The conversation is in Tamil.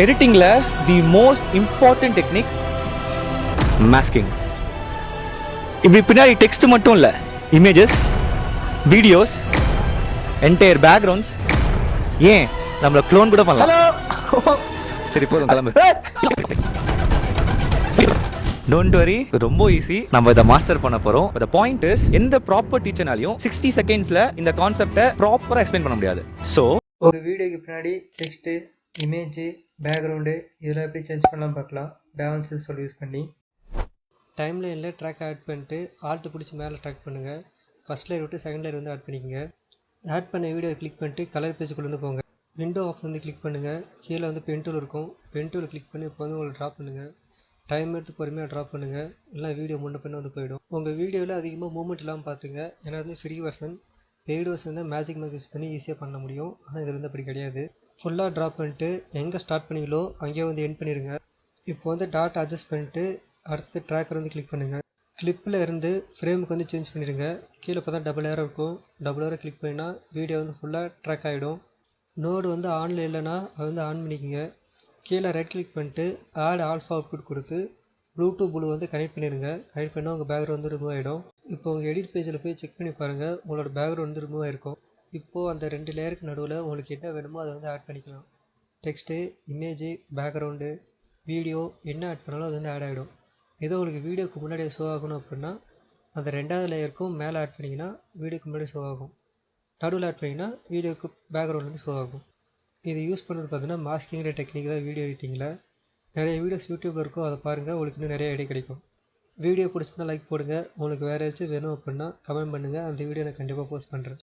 எடிட்டிங்ல the most important technique masking. இப்படி பின்னாடி டெக்ஸ்ட் மட்டும் இல்ல, இமேஜஸ், வீடியோஸ், என்டையர் பேக்ரவுண்ட்ஸ், ஏன் நம்மள க்ளோன் கூட பண்ணலாம். சரி போதும் கிளம்பு. டோன்ட் வரி, ரொம்ப ஈஸி. நம்ம இதை மாஸ்டர் பண்ண போறோம். the point is எந்த ப்ராப்பர் டீச்சர்னாலையும் 60 செகண்ட்ஸ்ல இந்த கான்செப்டை ப்ராப்பரா எக்ஸ்பிளைன் பண்ண முடியாது. ஸோ உங்கள் வீடியோக்கு பின்னாடி டெக்ஸ்ட்டு, இமேஜு, பேக்ரவுண்டு இதெல்லாம் எப்படி சேஞ்ச் பண்ணலாம் பார்க்கலாம். பேலன்ஸ் சொல்லி யூஸ் பண்ணி டைம்லைனில் ட்ராக் ஆட் பண்ணிட்டு ஆல்ட்டு பிடிச்சி மேலே ட்ராக் பண்ணுங்கள். ஃபஸ்ட் லேயர் விட்டு செகண்ட் லேயர் வந்து ஆட் பண்ணிக்கோங்க. ஆட் பண்ண வீடியோ கிளிக் பண்ணிட்டு கலர் பேஜுக்குள்ளே வந்து போங்க. விண்டோ ஆப்ஷன் வந்து கிளிக் பண்ணுங்கள். கீழே வந்து பென் டூல் இருக்கும். பென் டூல் கிளிக் பண்ணி இப்போ வந்து உங்களுக்கு ட்ராப் பண்ணுங்கள். டைம் எடுத்து பொறுமையாக ட்ராப் பண்ணுங்கள். எல்லாம் வீடியோ முன்ன பின்ன வந்து போயிடும். உங்கள் வீடியோவில் அதிகமாக மூவ்மெண்ட் இல்லாமல் பார்த்துங்க. ஏன்னா வந்து ஃப்ரீ வெர்ஷன். பெய்டு வெர்ஷன் வந்து மேஜிக் யூஸ் பண்ணி ஈஸியாக பண்ண முடியும். ஆனால் இதில் வந்து அப்படி கிடையாது. ஃபுல்லாக ட்ராப் பண்ணிட்டு எங்கே ஸ்டார்ட் பண்ணீங்களோ அங்கேயே வந்து எண்ட் பண்ணிடுங்க. இப்போ வந்து டாட் அட்ஜஸ்ட் பண்ணிட்டு அடுத்து ட்ராக்கர் வந்து கிளிக் பண்ணுங்கள். கிளிப்பில் இருந்து ஃப்ரேமுக்கு வந்து சேஞ்ச் பண்ணிடுங்க. கீழே பார்த்தா டபுள் ஏரோ இருக்கும். டபுள் ஏரோ கிளிக் பண்ணினா வீடியோ வந்து ஃபுல்லாக ட்ராக் ஆகிடும். நோடு வந்து ஆனில் இல்லைன்னா அது வந்து ஆன் பண்ணிக்கோங்க. கீழே ரைட் கிளிக் பண்ணிட்டு ஆட் ஆல்ஃபா அவுட்புட் கொடுத்து ப்ளூடூத் ப்ளூ வந்து கனெக்ட் பண்ணிடுங்க. கனெக்ட் பண்ணால் உங்கள் பேக்ரவுண்ட் வந்து ரிமூவ் ஆகிடும். இப்போ உங்கள் எடிட் பேஜில் போய் செக் பண்ணி பாருங்கள், உங்களோட பேக்ரவுண்ட் வந்து ரிமூவ் ஆகிருக்கும். இப்போது அந்த 2 லேயருக்கு நடுவில் உங்களுக்கு என்ன வேணுமோ அதை வந்து ஆட் பண்ணிக்கலாம். டெக்ஸ்ட்டு, இமேஜு, பேக்ரவுண்டு, வீடியோ என்ன ஆட் பண்ணாலும் அது வந்து ஆட் ஆகிடும். ஏதோ உங்களுக்கு வீடியோக்கு முன்னாடி ஷோ ஆகணும் அப்படின்னா அந்த 2வது லேயருக்கும் மேலே ஆட் பண்ணிங்கன்னா வீடியோக்கு முன்னாடி ஷோ ஆகும். நடுவில் ஆட் பண்ணிங்கன்னா வீடியோக்கு பேக்ரவுண்ட் வந்து ஷோ ஆகும். இது யூஸ் பண்ணுறது பார்த்தீங்கன்னா மாஸ்கிங்கிற டெக்னிக் தான் வீடியோ எடிட்டிங்கில். நிறைய வீடியோஸ் யூடியூப்பில் இருக்கும், அதை பாருங்கள். உங்களுக்கு இன்னும் நிறைய ஐடியா கிடைக்கும். வீடியோ பிடிச்சிருந்தா லைக் போடுங்க. உங்களுக்கு வேறு ஏதாச்சும் வேணும் அப்படின்னா கமெண்ட் பண்ணுங்கள். அந்த வீடியோ நான் கண்டிப்பாக போஸ்ட் பண்ணுறேன்.